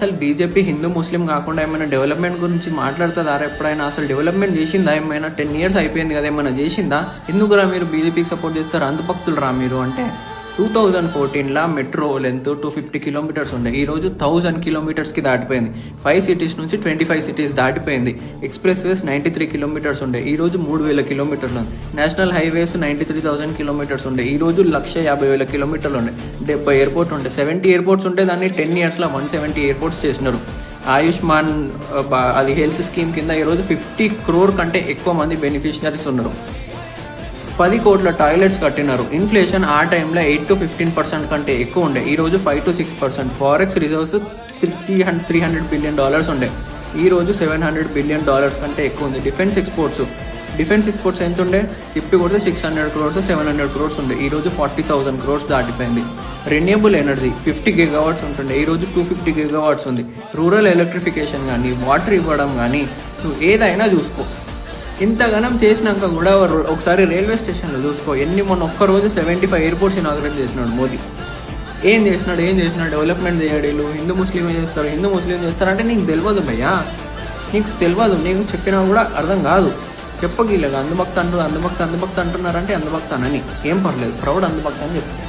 అసలు బీజేపీ హిందూ ముస్లిం కాకుండా ఏమైనా డెవలప్మెంట్ గురించి మాట్లాడుతుందా ఎప్పుడైనా? అసలు డెవలప్మెంట్ చేసిందా ఏమైనా? 10 years అయిపోయింది కదా, ఏమైనా చేసిందా? ఎందుకురా మీరు బీజేపీకి సపోర్ట్ చేస్తారు? అంధభక్తులు రా మీరు అంటే. 2014 మెట్రో లెంత్ 250 kilometers ఉండే, ఈరోజు 1000 kilometersకి దాటిపోయింది. 5 cities నుంచి 25 cities దాటిపోయింది. ఎక్స్ప్రెస్ వేస్ 93 kilometers ఉండే, ఈరోజు 3000 kilometers ఉంది. నేషనల్ హైవేస్ 93,000 kilometers ఉండే, ఈరోజు 150,000 kilometers ఉండే. 70 ఎయిర్పోర్ట్ ఉండే, 70 ఎయిర్పోర్ట్స్ ఉంటే దాన్ని 10 yearsలో 170 ఎయిర్పోర్ట్స్ చేసినారు. ఆయుష్మాన్ అది హెల్త్ స్కీమ్ కింద ఈరోజు 50 crore కంటే ఎక్కువ మంది బెనిఫిషియరీస్ ఉన్నారు. 10 కోట్ల టాయిలెట్స్ కట్టినారు. ఇన్ఫ్లేషన్ ఆ టైంలో 8 to 15% కంటే ఎక్కువ ఉండే, ఈరోజు 5 to 6%. ఫారెక్స్ రిజర్వ్స్ $300 billion ఉండే, ఈరోజు $700 billion కంటే ఎక్కువ ఉంది. డిఫెన్స్ ఎక్స్పోర్ట్స్ ఎంత ఉండే? ఇప్పుడు కూడా 600 crores 700 crores ఉండే, ఈరోజు 40,000 crores దాటిపోయింది. రెన్యూబుల్ ఎనర్జీ 50 gigawatts ఉంటుండే, ఈరోజు 250 gigawatts ఉంది. రూరల్ ఎలక్ట్రిఫికేషన్ కానీ, వాటర్ ఇవ్వడం కానీ, నువ్వు ఏదైనా చూసుకో. ఇంతగానం చేసినాక కూడా ఒకసారి రైల్వే స్టేషన్లో చూసుకో, మొన్న ఒక్కరోజు 75 ఎయిర్పోర్ట్స్ ఇనాగ్రేట్ చేసినాడు మోదీ. ఏం చేసినాడు? డెవలప్మెంట్ చేయడు. హిందూ ముస్లిం చేస్తారంటే నీకు తెలియదు భయ్యా, నీకు చెప్పినా కూడా అర్థం కాదు. చెప్పగీలేదు. అంధభక్త అంటున్నారంటే అంధభక్త అనని, ఏం పర్లేదు, ప్రౌడ్ అంధభక్త అని చెప్పు.